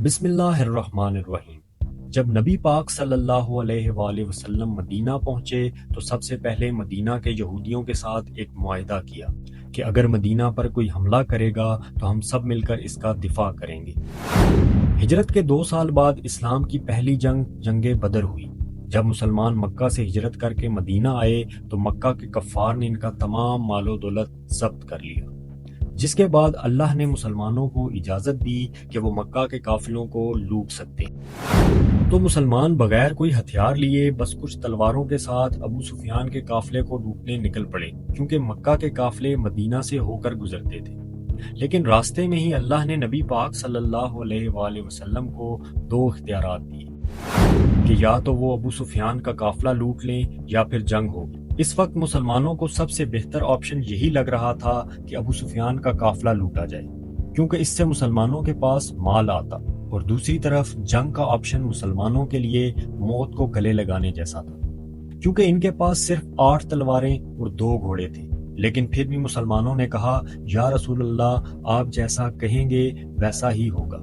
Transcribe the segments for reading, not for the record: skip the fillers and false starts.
بسم اللہ الرحمن الرحیم۔ جب نبی پاک صلی اللہ علیہ وآلہ وسلم مدینہ پہنچے تو سب سے پہلے مدینہ کے یہودیوں کے ساتھ ایک معاہدہ کیا کہ اگر مدینہ پر کوئی حملہ کرے گا تو ہم سب مل کر اس کا دفاع کریں گے۔ ہجرت کے 2 سال بعد اسلام کی پہلی جنگ بدر ہوئی۔ جب مسلمان مکہ سے ہجرت کر کے مدینہ آئے تو مکہ کے کفار نے ان کا تمام مال و دولت ضبط کر لیا، جس کے بعد اللہ نے مسلمانوں کو اجازت دی کہ وہ مکہ کے قافلوں کو لوٹ سکتے ہیں۔ تو مسلمان بغیر کوئی ہتھیار لیے بس کچھ تلواروں کے ساتھ ابو سفیان کے قافلے کو لوٹنے نکل پڑے، کیونکہ مکہ کے قافلے مدینہ سے ہو کر گزرتے تھے۔ لیکن راستے میں ہی اللہ نے نبی پاک صلی اللہ علیہ وآلہ وسلم کو 2 اختیارات دیے کہ یا تو وہ ابو سفیان کا قافلہ لوٹ لیں یا پھر جنگ ہو۔ اس وقت مسلمانوں کو سب سے بہتر آپشن یہی لگ رہا تھا کہ ابو سفیان کا قافلہ لوٹا جائے، کیونکہ اس سے مسلمانوں کے پاس مال آتا، اور دوسری طرف جنگ کا آپشن مسلمانوں کے لیے موت کو گلے لگانے جیسا تھا، کیونکہ ان کے پاس صرف 8 تلواریں اور 2 گھوڑے تھے۔ لیکن پھر بھی مسلمانوں نے کہا، یا رسول اللہ، آپ جیسا کہیں گے ویسا ہی ہوگا۔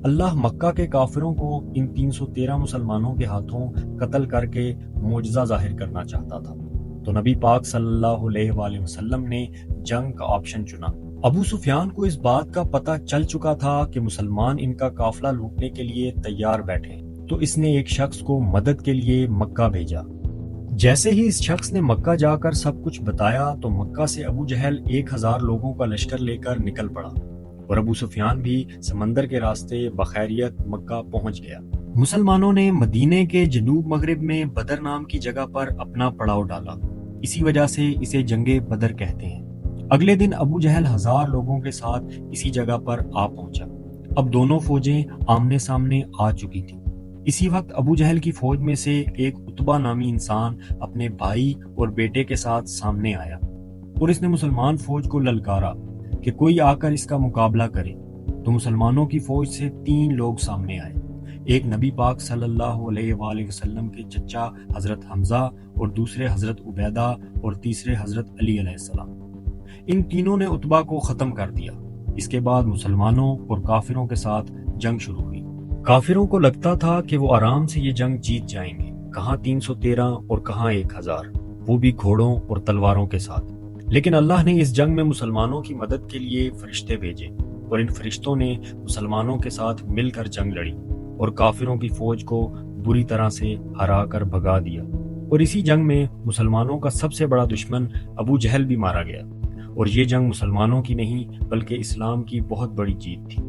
اللہ مکہ کے کافروں کو ان 313 مسلمانوں کے ہاتھوں قتل کر کے معجزہ ظاہر کرنا چاہتا تھا، تو نبی پاک صلی اللہ علیہ وآلہ وسلم نے جنگ کا آپشن چنا۔ ابو سفیان کو اس بات کا پتہ چل چکا تھا کہ مسلمان ان کا قافلہ لوٹنے کے لیے تیار بیٹھے، تو اس نے ایک شخص کو مدد کے لیے مکہ بھیجا۔ جیسے ہی اس شخص نے مکہ جا کر سب کچھ بتایا تو مکہ سے ابو جہل 1000 لوگوں کا لشکر لے کر نکل پڑا، اور ابو سفیان بھی سمندر کے راستے بخیریت مکہ پہنچ گیا۔ مسلمانوں نے مدینے کے جنوب مغرب میں بدر نام کی جگہ پر اپنا پڑاؤ ڈالا، اسی وجہ سے اسے جنگ بدر کہتے ہیں۔ اگلے دن ابو جہل 1000 لوگوں کے ساتھ اسی جگہ پر آ پہنچا۔ اب دونوں فوجیں آمنے سامنے آ چکی تھیں۔ اسی وقت ابو جہل کی فوج میں سے ایک عتبہ نامی انسان اپنے بھائی اور بیٹے کے ساتھ سامنے آیا، اور اس نے مسلمان فوج کو للکارا کہ کوئی آ کر اس کا مقابلہ کرے۔ تو مسلمانوں کی فوج سے 3 لوگ سامنے آئے، ایک نبی پاک صلی اللہ علیہ وآلہ وسلم کے چچا حضرت حمزہ، اور دوسرے حضرت عبیدہ، اور تیسرے حضرت علی علیہ السلام۔ ان تینوں نے عتبہ کو ختم کر دیا۔ اس کے بعد مسلمانوں اور کافروں کے ساتھ جنگ شروع ہوئی۔ کافروں کو لگتا تھا کہ وہ آرام سے یہ جنگ جیت جائیں گے، کہاں 313 اور کہاں 1000، وہ بھی گھوڑوں اور تلواروں کے ساتھ۔ لیکن اللہ نے اس جنگ میں مسلمانوں کی مدد کے لیے فرشتے بھیجے، اور ان فرشتوں نے مسلمانوں کے ساتھ مل کر جنگ لڑی اور کافروں کی فوج کو بری طرح سے ہرا کر بھگا دیا۔ اور اسی جنگ میں مسلمانوں کا سب سے بڑا دشمن ابو جہل بھی مارا گیا، اور یہ جنگ مسلمانوں کی نہیں بلکہ اسلام کی بہت بڑی جیت تھی۔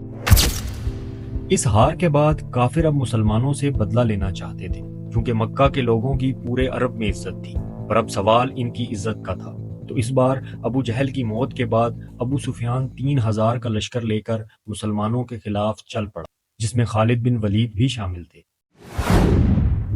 اس ہار کے بعد کافر اب مسلمانوں سے بدلہ لینا چاہتے تھے، کیونکہ مکہ کے لوگوں کی پورے عرب میں عزت تھی، اور اب سوال ان کی عزت کا تھا۔ تو اس بار ابو جہل کی موت کے بعد ابو سفیان 3000 کا لشکر لے کر مسلمانوں کے خلاف چل پڑا، جس میں خالد بن ولید بھی شامل تھے۔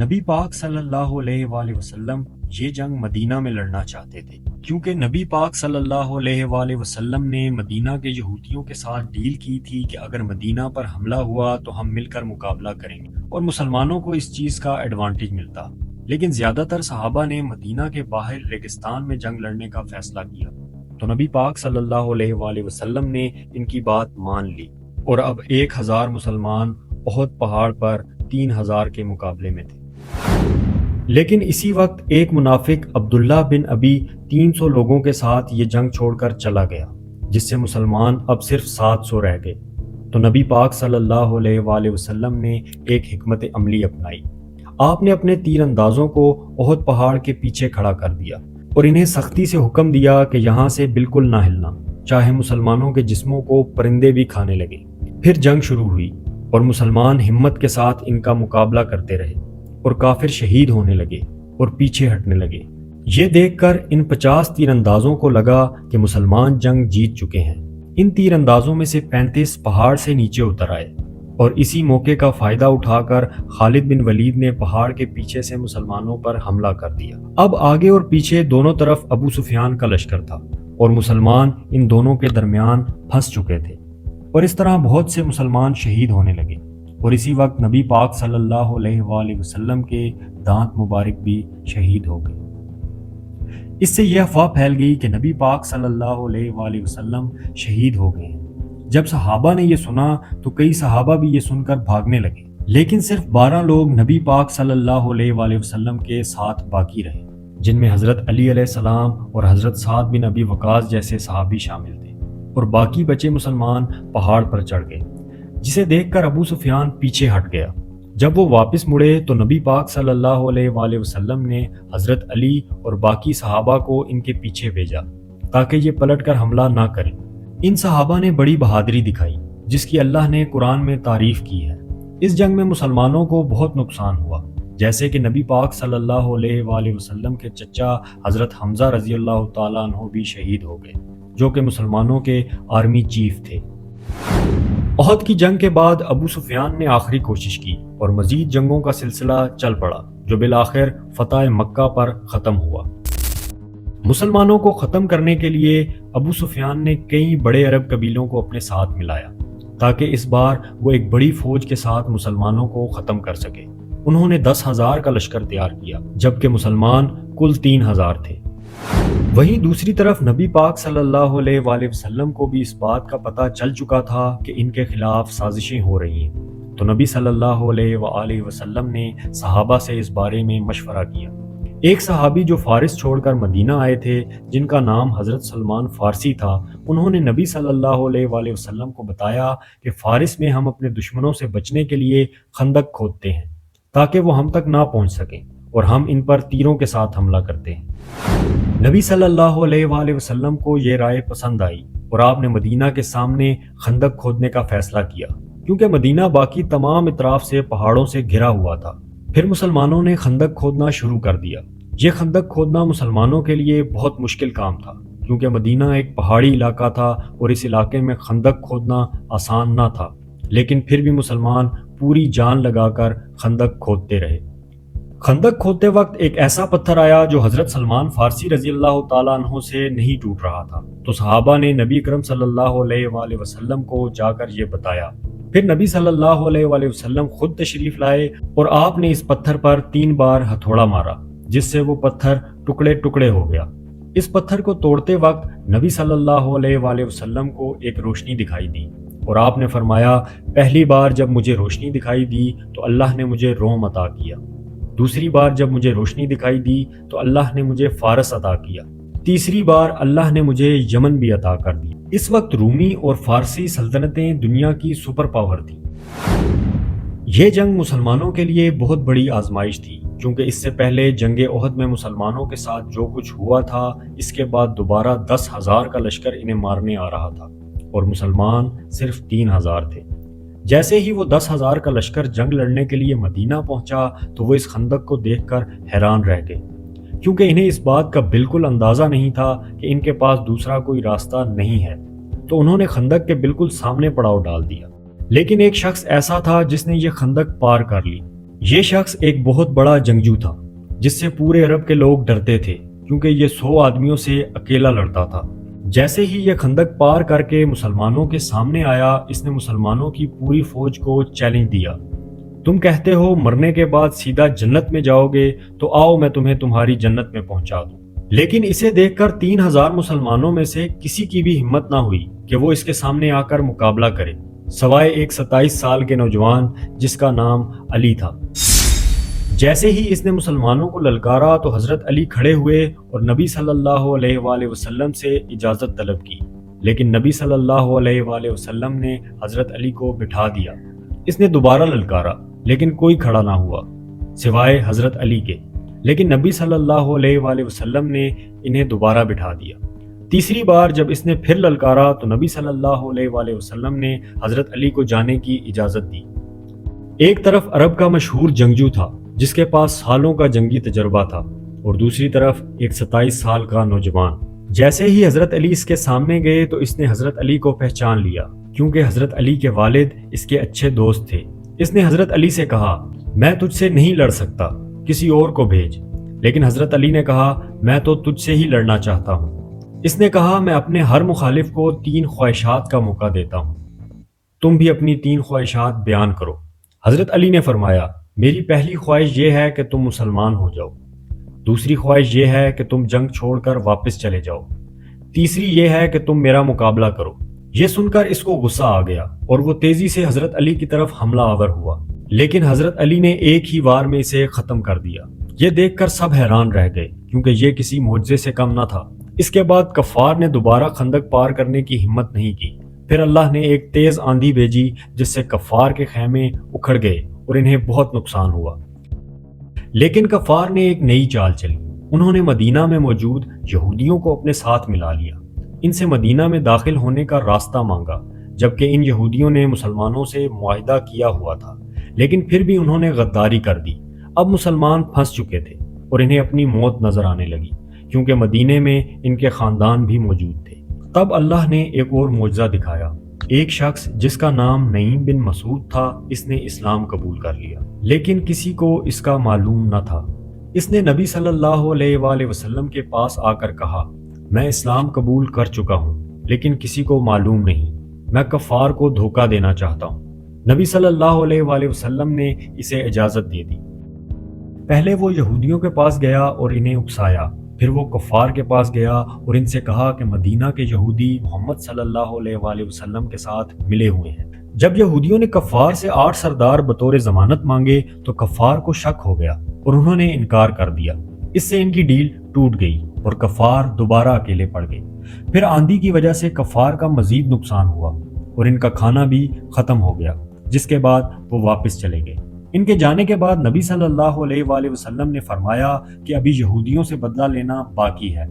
نبی پاک صلی اللہ علیہ وآلہ وسلم یہ جنگ مدینہ میں لڑنا چاہتے تھے، کیونکہ نبی پاک صلی اللہ علیہ وآلہ وسلم نے مدینہ کے یہودیوں کے ساتھ ڈیل کی تھی کہ اگر مدینہ پر حملہ ہوا تو ہم مل کر مقابلہ کریں گے، اور مسلمانوں کو اس چیز کا ایڈوانٹیج ملتا۔ لیکن زیادہ تر صحابہ نے مدینہ کے باہر ریگستان میں جنگ لڑنے کا فیصلہ کیا، تو نبی پاک صلی اللہ علیہ وآلہ وسلم نے ان کی بات مان لی، اور اب 1000 مسلمان احد پہاڑ پر 3000 کے مقابلے میں تھے۔ لیکن اسی وقت ایک منافق عبداللہ بن ابی 300 لوگوں کے ساتھ یہ جنگ چھوڑ کر چلا گیا، جس سے مسلمان اب صرف 700 رہ گئے۔ تو نبی پاک صلی اللہ علیہ وآلہ وسلم نے ایک حکمت عملی اپنائی۔ آپ نے اپنے تیر اندازوں کو احد پہاڑ کے پیچھے کھڑا کر دیا، اور انہیں سختی سے حکم دیا کہ یہاں سے بالکل نہ ہلنا، چاہے مسلمانوں کے جسموں کو پرندے بھی کھانے لگے۔ پھر جنگ شروع ہوئی، اور مسلمان ہمت کے ساتھ ان کا مقابلہ کرتے رہے، اور کافر شہید ہونے لگے اور پیچھے ہٹنے لگے۔ یہ دیکھ کر ان 50 تیر اندازوں کو لگا کہ مسلمان جنگ جیت چکے ہیں۔ ان تیر اندازوں میں سے 35 پہاڑ سے نیچے اتر آئے، اور اسی موقع کا فائدہ اٹھا کر خالد بن ولید نے پہاڑ کے پیچھے سے مسلمانوں پر حملہ کر دیا۔ اب آگے اور پیچھے دونوں طرف ابو سفیان کا لشکر تھا، اور مسلمان ان دونوں کے درمیان پھنس چکے تھے، اور اس طرح بہت سے مسلمان شہید ہونے لگے۔ اور اسی وقت نبی پاک صلی اللہ علیہ وآلہ وسلم کے دانت مبارک بھی شہید ہو گئے۔ اس سے یہ افواہ پھیل گئی کہ نبی پاک صلی اللہ علیہ وآلہ وسلم شہید ہو گئے ہیں، جب صحابہ نے یہ سنا تو کئی صحابہ بھی یہ سن کر بھاگنے لگے، لیکن صرف 12 لوگ نبی پاک صلی اللہ علیہ وآلہ وسلم کے ساتھ باقی رہے، جن میں حضرت علی علیہ السلام اور حضرت سعد بن ابی وقاص جیسے صحابی شامل تھے، اور باقی بچے مسلمان پہاڑ پر چڑھ گئے، جسے دیکھ کر ابو سفیان پیچھے ہٹ گیا۔ جب وہ واپس مڑے تو نبی پاک صلی اللہ علیہ وآلہ وسلم نے حضرت علی اور باقی صحابہ کو ان کے پیچھے بھیجا تاکہ یہ پلٹ کر حملہ نہ کریں۔ ان صحابہ نے بڑی بہادری دکھائی جس کی اللہ نے قرآن میں تعریف کی ہے۔ اس جنگ میں مسلمانوں کو بہت نقصان ہوا، جیسے کہ نبی پاک صلی اللہ علیہ وآلہ وسلم کے چچا حضرت حمزہ رضی اللہ تعالیٰ عنہ بھی شہید ہو گئے، جو کہ مسلمانوں کے آرمی چیف تھے۔ احد کی جنگ کے بعد ابو سفیان نے آخری کوشش کی اور مزید جنگوں کا سلسلہ چل پڑا، جو بالآخر فتح مکہ پر ختم ہوا۔ مسلمانوں کو ختم کرنے کے لیے ابو سفیان نے کئی بڑے عرب قبیلوں کو اپنے ساتھ ملایا تاکہ اس بار وہ ایک بڑی فوج کے ساتھ مسلمانوں کو ختم کر سکے۔ انہوں نے 10,000 کا لشکر تیار کیا، جبکہ مسلمان کل 3,000 تھے۔ وہیں دوسری طرف نبی پاک صلی اللہ علیہ وآلہ وسلم کو بھی اس بات کا پتہ چل چکا تھا کہ ان کے خلاف سازشیں ہو رہی ہیں، تو نبی صلی اللہ علیہ وآلہ وسلم نے صحابہ سے اس بارے میں مشورہ کیا۔ ایک صحابی جو فارس چھوڑ کر مدینہ آئے تھے، جن کا نام حضرت سلمان فارسی تھا، انہوں نے نبی صلی اللہ علیہ وآلہ وسلم کو بتایا کہ فارس میں ہم اپنے دشمنوں سے بچنے کے لیے خندق کھودتے ہیں تاکہ وہ ہم تک نہ پہنچ سکیں، اور ہم ان پر تیروں کے ساتھ حملہ کرتے ہیں۔ نبی صلی اللہ علیہ وآلہ وسلم کو یہ رائے پسند آئی اور آپ نے مدینہ کے سامنے خندق کھودنے کا فیصلہ کیا، کیونکہ مدینہ باقی تمام اطراف سے پہاڑوں سے گھرا ہوا تھا۔ پھر مسلمانوں نے خندق کھودنا شروع کر دیا۔ یہ خندق کھودنا مسلمانوں کے لیے بہت مشکل کام تھا، کیونکہ مدینہ ایک پہاڑی علاقہ تھا اور اس علاقے میں خندق کھودنا آسان نہ تھا، لیکن پھر بھی مسلمان پوری جان لگا کر خندق کھودتے رہے۔ خندق کھودتے وقت ایک ایسا پتھر آیا جو حضرت سلمان فارسی رضی اللہ تعالیٰ عنہ سے نہیں ٹوٹ رہا تھا، تو صحابہ نے نبی اکرم صلی اللہ علیہ وآلہ وسلم کو جا کر یہ بتایا۔ پھر نبی صلی اللہ علیہ وآلہ وسلم خود تشریف لائے اور آپ نے اس پتھر پر 3 بار ہتھوڑا مارا، جس سے وہ پتھر ٹکڑے ٹکڑے ہو گیا۔ اس پتھر کو توڑتے وقت نبی صلی اللہ علیہ وآلہ وسلم کو ایک روشنی دکھائی دی، اور آپ نے فرمایا، پہلی بار جب مجھے روشنی دکھائی دی تو اللہ نے مجھے روم عطا کیا، دوسری بار جب مجھے روشنی دکھائی دی تو اللہ نے مجھے فارس عطا کیا، تیسری بار اللہ نے مجھے یمن بھی عطا کر دی۔ اس وقت رومی اور فارسی سلطنتیں دنیا کی سپر پاور تھیں۔ یہ جنگ مسلمانوں کے لیے بہت بڑی آزمائش تھی، کیونکہ اس سے پہلے جنگ احد میں مسلمانوں کے ساتھ جو کچھ ہوا تھا، اس کے بعد دوبارہ 10,000 کا لشکر انہیں مارنے آ رہا تھا، اور مسلمان صرف 3,000 تھے۔ جیسے ہی وہ 10,000 کا لشکر جنگ لڑنے کے لیے مدینہ پہنچا تو وہ اس خندق کو دیکھ کر حیران رہ گئے، کیونکہ انہیں اس بات کا بالکل اندازہ نہیں تھا کہ ان کے پاس دوسرا کوئی راستہ نہیں ہے، تو انہوں نے خندق کے بالکل سامنے پڑاؤ ڈال دیا۔ لیکن ایک شخص ایسا تھا جس نے یہ خندق پار کر لی۔ یہ شخص ایک بہت بڑا جنگجو تھا، جس سے پورے عرب کے لوگ ڈرتے تھے، کیونکہ یہ 100 آدمیوں سے اکیلا لڑتا تھا۔ جیسے ہی یہ خندق پار کر کے مسلمانوں کے سامنے آیا، اس نے مسلمانوں کی پوری فوج کو چیلنج دیا، تم کہتے ہو مرنے کے بعد سیدھا جنت میں جاؤ گے، تو آؤ میں تمہیں تمہاری جنت میں پہنچا دوں۔ لیکن اسے دیکھ کر 3,000 مسلمانوں میں سے کسی کی بھی ہمت نہ ہوئی کہ وہ اس کے سامنے آ کر مقابلہ کرے، سوائے ایک 27 سال کے نوجوان جس کا نام علی تھا۔ جیسے ہی اس نے مسلمانوں کو للکارا تو حضرت علی کھڑے ہوئے اور نبی صلی اللہ علیہ وآلہ وسلم سے اجازت طلب کی، لیکن نبی صلی اللہ علیہ وآلہ وسلم نے حضرت علی کو بٹھا دیا۔ اس نے دوبارہ للکارا، لیکن کوئی کھڑا نہ ہوا سوائے حضرت علی کے، لیکن نبی صلی اللہ علیہ وآلہ وسلم نے انہیں دوبارہ بٹھا دیا۔ تیسری بار جب اس نے پھر للکارا تو نبی صلی اللہ علیہ وآلہ وسلم نے حضرت علی کو جانے کی اجازت دی۔ ایک طرف عرب کا مشہور جنگجو تھا جس کے پاس سالوں کا جنگی تجربہ تھا، اور دوسری طرف ایک 27 سال کا نوجوان۔ جیسے ہی حضرت علی اس کے سامنے گئے تو اس نے حضرت علی کو پہچان لیا، کیونکہ حضرت علی کے والد اس کے اچھے دوست تھے۔ اس نے حضرت علی سے کہا، میں تجھ سے نہیں لڑ سکتا، کسی اور کو بھیج۔ لیکن حضرت علی نے کہا، میں تو تجھ سے ہی لڑنا چاہتا ہوں۔ اس نے کہا، میں اپنے ہر مخالف کو 3 خواہشات کا موقع دیتا ہوں، تم بھی اپنی 3 خواہشات بیان کرو۔ حضرت علی نے فرمایا، میری پہلی خواہش یہ ہے کہ تم مسلمان ہو جاؤ، دوسری خواہش یہ ہے کہ تم جنگ چھوڑ کر واپس چلے جاؤ، تیسری یہ ہے کہ تم میرا مقابلہ کرو، یہ سن کر اس کو غصہ آ گیا اور وہ تیزی سے حضرت علی کی طرف حملہ آور ہوا، لیکن حضرت علی نے ایک ہی وار میں اسے ختم کر دیا۔ یہ دیکھ کر سب حیران رہ گئے کیونکہ یہ کسی معجزے سے کم نہ تھا۔ اس کے بعد کفار نے دوبارہ خندق پار کرنے کی ہمت نہیں کی۔ پھر اللہ نے ایک تیز آندھی بھیجی جس سے کفار کے خیمے اکھڑ گئے اور انہیں بہت نقصان ہوا۔ لیکن کفار نے ایک نئی چال چلی۔ انہوں نے مدینہ میں موجود یہودیوں کو اپنے ساتھ ملا لیا، ان سے مدینہ میں داخل ہونے کا راستہ مانگا، جبکہ ان یہودیوں نے مسلمانوں سے معاہدہ کیا ہوا تھا، لیکن پھر بھی انہوں نے غداری کر دی۔ اب مسلمان پھنس چکے تھے اور انہیں اپنی موت نظر آنے لگی، کیونکہ مدینے میں ان کے خاندان بھی موجود تھے۔ تب اللہ نے ایک اور معجزہ دکھایا۔ ایک شخص جس کا نام نعیم بن مسعود تھا، اس نے اسلام قبول کر لیا، لیکن کسی کو اس کا معلوم نہ تھا۔ اس نے نبی صلی اللہ علیہ وآلہ وسلم کے پاس آ کر کہا، میں اسلام قبول کر چکا ہوں، لیکن کسی کو معلوم نہیں، میں کفار کو دھوکہ دینا چاہتا ہوں۔ نبی صلی اللہ علیہ وآلہ وسلم نے اسے اجازت دے دی۔ پہلے وہ یہودیوں کے پاس گیا اور انہیں اکسایا، پھر وہ کفار کے پاس گیا اور ان سے کہا کہ مدینہ کے یہودی محمد صلی اللہ علیہ وآلہ وسلم کے ساتھ ملے ہوئے ہیں۔ جب یہودیوں نے کفار سے 8 سردار بطور ضمانت مانگے تو کفار کو شک ہو گیا اور انہوں نے انکار کر دیا۔ اس سے ان کی ڈیل ٹوٹ گئی اور کفار دوبارہ اکیلے پڑ گئے۔ پھر آندھی کی وجہ سے کفار کا مزید نقصان ہوا اور ان کا کھانا بھی ختم ہو گیا، جس کے بعد وہ واپس چلے گئے۔ ان کے جانے کے بعد نبی صلی اللہ علیہ وآلہ وسلم نے فرمایا کہ ابھی یہودیوں سے بدلہ لینا باقی ہے۔